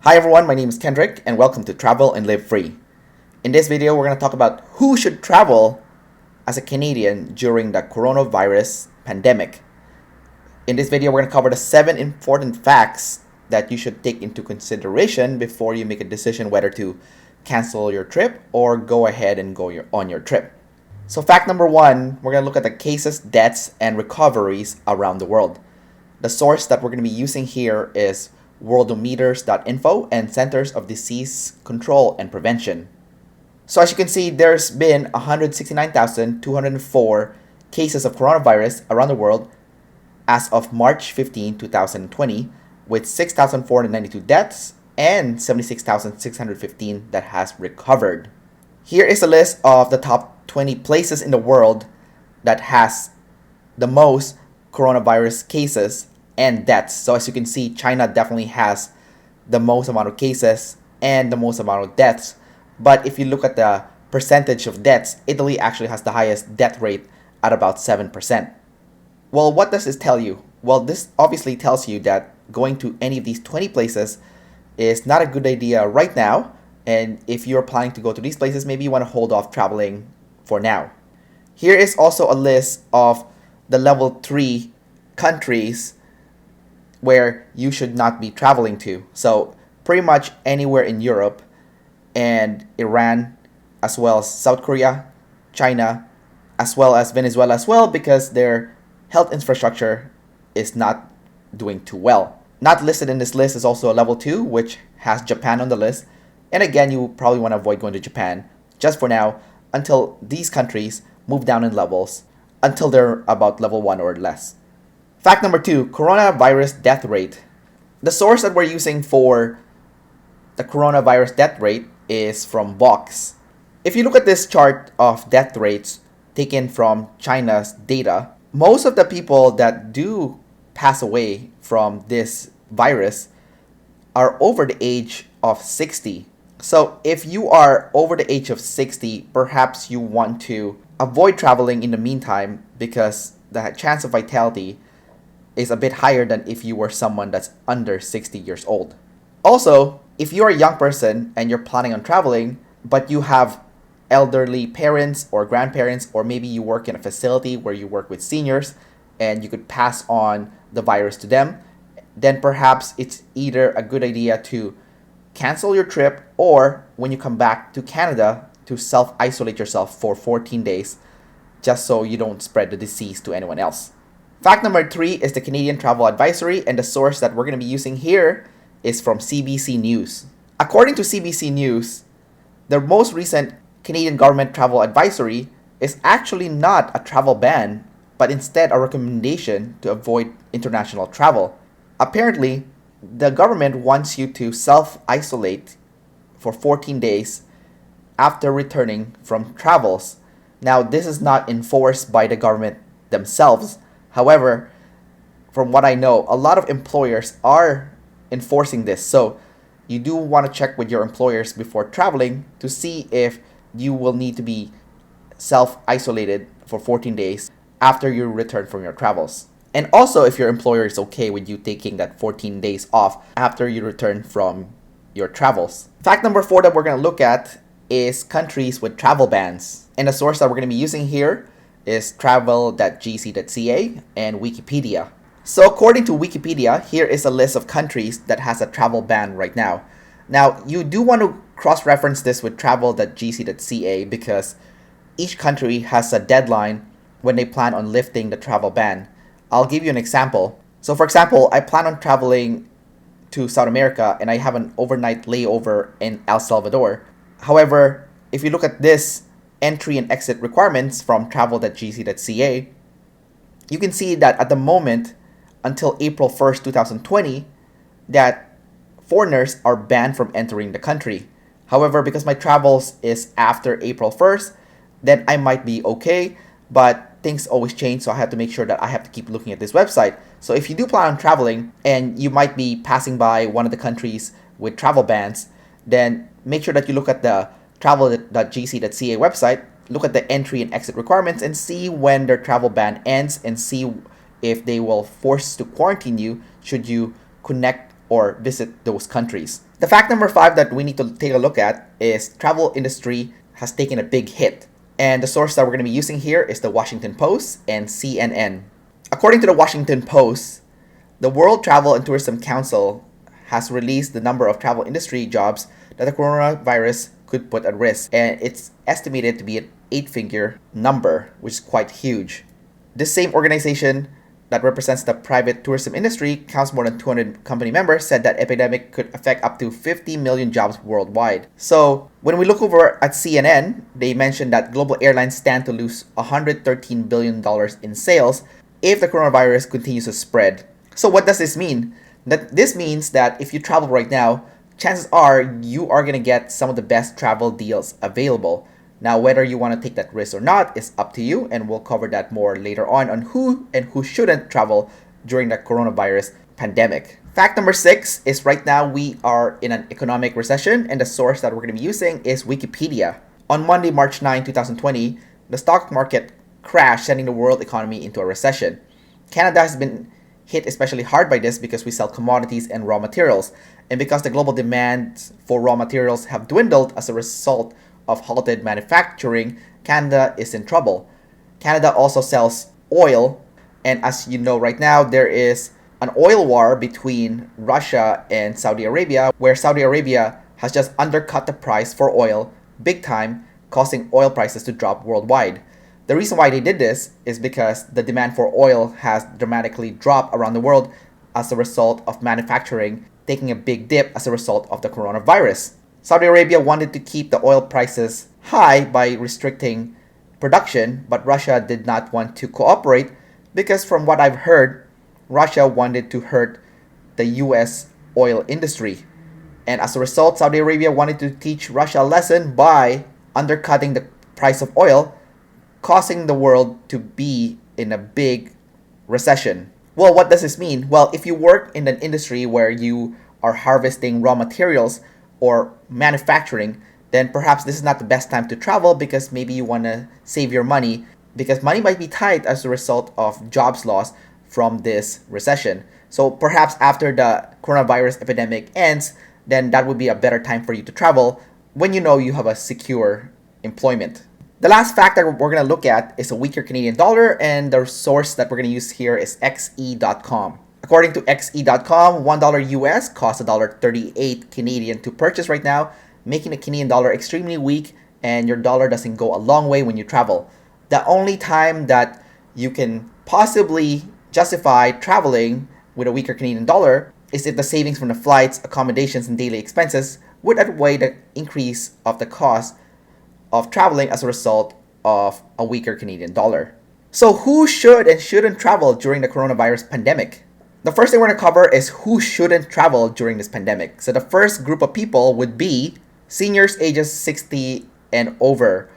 Hi everyone, my name is Kendrick and welcome to Travel and Live Free. In this video, we're going to talk about who should travel as a Canadian during the coronavirus pandemic. In this video, we're going to cover the 7 important facts that you should take into consideration before you make a decision whether to cancel your trip or go ahead and go on your trip. So fact number 1, we're going to look at the cases, deaths, and recoveries around the world. The source that we're going to be using here is worldometers.info and Centers of Disease Control and Prevention. So as you can see, there's been 169,204 cases of coronavirus around the world as of March 15, 2020, with 6,492 deaths and 76,615 that has recovered. Here is a list of the top 20 places in the world that has the most coronavirus cases and deaths. So as you can see, China definitely has the most amount of cases and the most amount of deaths. But if you look at the percentage of deaths, Italy actually has the highest death rate at about 7%. Well, what does this tell you? Well, this obviously tells you that going to any of these 20 places is not a good idea right now. And if you're planning to go to these places, maybe you want to hold off traveling for now. Here is also a list of the level 3 countries where you should not be traveling to. So pretty much anywhere in Europe and Iran, as well as South Korea, China, as well as Venezuela as well, because their health infrastructure is not doing too well. Not listed in this list is also a level 2, which has Japan on the list. And again, you probably want to avoid going to Japan just for now until these countries move down in levels until they're about level 1 or less. Fact number 2, coronavirus death rate. The source that we're using for the coronavirus death rate is from Vox. If you look at this chart of death rates taken from China's data, most of the people that do pass away from this virus are over the age of 60. So if you are over the age of 60, perhaps you want to avoid traveling in the meantime because the chance of vitality is a bit higher than if you were someone that's under 60 years old. Also, if you're a young person and you're planning on traveling, but you have elderly parents or grandparents, or maybe you work in a facility where you work with seniors and you could pass on the virus to them, then perhaps it's either a good idea to cancel your trip or when you come back to Canada to self-isolate yourself for 14 days just so you don't spread the disease to anyone else. Fact number 3 is the Canadian Travel Advisory, and the source that we're going to be using here is from CBC News. According to CBC News, the most recent Canadian government travel advisory is actually not a travel ban, but instead a recommendation to avoid international travel. Apparently, the government wants you to self-isolate for 14 days after returning from travels. Now, this is not enforced by the government themselves. However, from what I know, a lot of employers are enforcing this. So you do want to check with your employers before traveling to see if you will need to be self-isolated for 14 days after you return from your travels. And also if your employer is okay with you taking that 14 days off after you return from your travels. Fact number 4 that we're going to look at is countries with travel bans. And the source that we're going to be using here is travel.gc.ca and Wikipedia. So according to Wikipedia, here is a list of countries that has a travel ban right now. Now, you do want to cross-reference this with travel.gc.ca because each country has a deadline when they plan on lifting the travel ban. I'll give you an example. So for example, I plan on traveling to South America and I have an overnight layover in El Salvador. However, if you look at this entry and exit requirements from travel.gc.ca, you can see that at the moment, until April 1st, 2020, that foreigners are banned from entering the country. However, because my travels is after April 1st, then I might be okay, but things always change, so I have to make sure that I have to keep looking at this website. So if you do plan on traveling and you might be passing by one of the countries with travel bans, then make sure that you look at the travel.gc.ca website, look at the entry and exit requirements and see when their travel ban ends and see if they will force to quarantine you should you connect or visit those countries. The fact number 5 that we need to take a look at is travel industry has taken a big hit. And the source that we're going to be using here is the Washington Post and CNN. According to the Washington Post, the World Travel and Tourism Council has released the number of travel industry jobs that the coronavirus could put at risk, and it's estimated to be an 8-figure number, which is quite huge. This same organization that represents the private tourism industry, counts more than 200 company members, said that epidemic could affect up to 50 million jobs worldwide. So when we look over at CNN, they mentioned that global airlines stand to lose $113 billion in sales if the coronavirus continues to spread. So what does this mean? This means that if you travel right now, chances are you are going to get some of the best travel deals available. Now, whether you want to take that risk or not is up to you, and we'll cover that more later on who and who shouldn't travel during the coronavirus pandemic. Fact number 6 is right now we are in an economic recession, and the source that we're going to be using is Wikipedia. On Monday, March 9, 2020, the stock market crashed, sending the world economy into a recession. Canada has been hit especially hard by this because we sell commodities and raw materials, and because the global demand for raw materials have dwindled as a result of halted manufacturing, Canada is in trouble. Canada also sells oil, and as you know right now, there is an oil war between Russia and Saudi Arabia, where Saudi Arabia has just undercut the price for oil big time, causing oil prices to drop worldwide. The reason why they did this is because the demand for oil has dramatically dropped around the world as a result of manufacturing taking a big dip as a result of the coronavirus. Saudi Arabia wanted to keep the oil prices high by restricting production, but Russia did not want to cooperate because from what I've heard, Russia wanted to hurt the US oil industry. And as a result, Saudi Arabia wanted to teach Russia a lesson by undercutting the price of oil, causing the world to be in a big recession. Well, what does this mean? Well, if you work in an industry where you are harvesting raw materials or manufacturing, then perhaps this is not the best time to travel because maybe you want to save your money because money might be tight as a result of jobs lost from this recession. So perhaps after the coronavirus epidemic ends, then that would be a better time for you to travel when you know you have a secure employment. The last fact that we're going to look at is a weaker Canadian dollar, and the source that we're going to use here is xe.com. According to xe.com, $1 US costs $1.38 Canadian to purchase right now, making the Canadian dollar extremely weak, and your dollar doesn't go a long way when you travel. The only time that you can possibly justify traveling with a weaker Canadian dollar is if the savings from the flights, accommodations, and daily expenses would outweigh the increase of the cost of traveling as a result of a weaker Canadian dollar. So who should and shouldn't travel during the coronavirus pandemic? The first thing we're going to cover is who shouldn't travel during this pandemic. So the first group of people would be seniors ages 60 and over.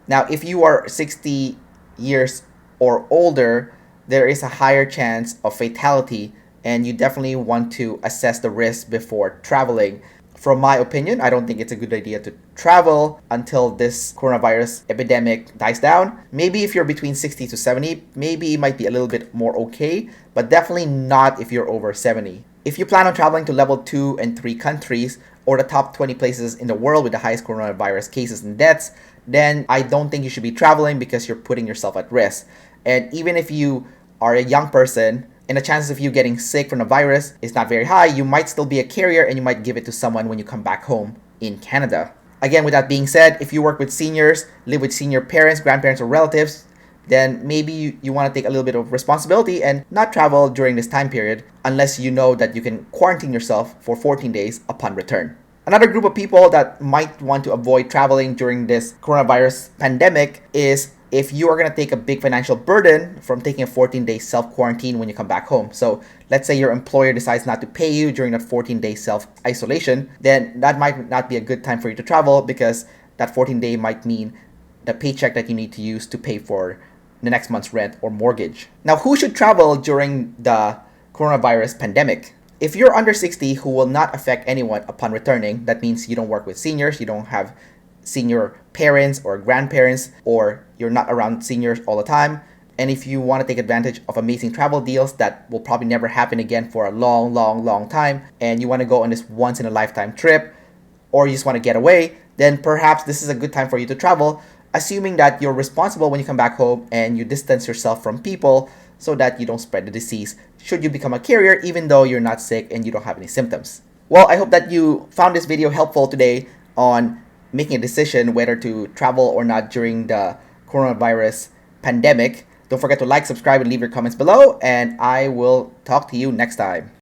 Now, if you are 60 years or older, there is a higher chance of fatality, and you definitely want to assess the risk before traveling. From my opinion, I don't think it's a good idea to travel until this coronavirus epidemic dies down. Maybe if you're between 60 to 70, maybe it might be a little bit more okay, but definitely not if you're over 70. If you plan on traveling to level 2 and 3 countries or the top 20 places in the world with the highest coronavirus cases and deaths, then I don't think you should be traveling because you're putting yourself at risk. And even if you are a young person, and the chances of you getting sick from the virus is not very high, you might still be a carrier and you might give it to someone when you come back home in Canada. Again, with that being said, if you work with seniors, live with senior parents, grandparents, or relatives, then maybe you want to take a little bit of responsibility and not travel during this time period unless you know that you can quarantine yourself for 14 days upon return. Another group of people that might want to avoid traveling during this coronavirus pandemic is if you are going to take a big financial burden from taking a 14-day self-quarantine when you come back home. So let's say your employer decides not to pay you during that 14-day self-isolation, then that might not be a good time for you to travel because that 14-day might mean the paycheck that you need to use to pay for the next month's rent or mortgage. Now, who should travel during the coronavirus pandemic? If you're under 60 who will not affect anyone upon returning, that means you don't work with seniors, you don't have senior parents or grandparents, or you're not around seniors all the time, And if you want to take advantage of amazing travel deals that will probably never happen again for a long, long, long time, and you want to go on this once in a lifetime trip, or you just want to get away, then perhaps this is a good time for you to travel, assuming that you're responsible when you come back home and you distance yourself from people so that you don't spread the disease should you become a carrier even though you're not sick and you don't have any symptoms. Well, I hope that you found this video helpful today on making a decision whether to travel or not during the coronavirus pandemic. Don't forget to like, subscribe, and leave your comments below, and I will talk to you next time.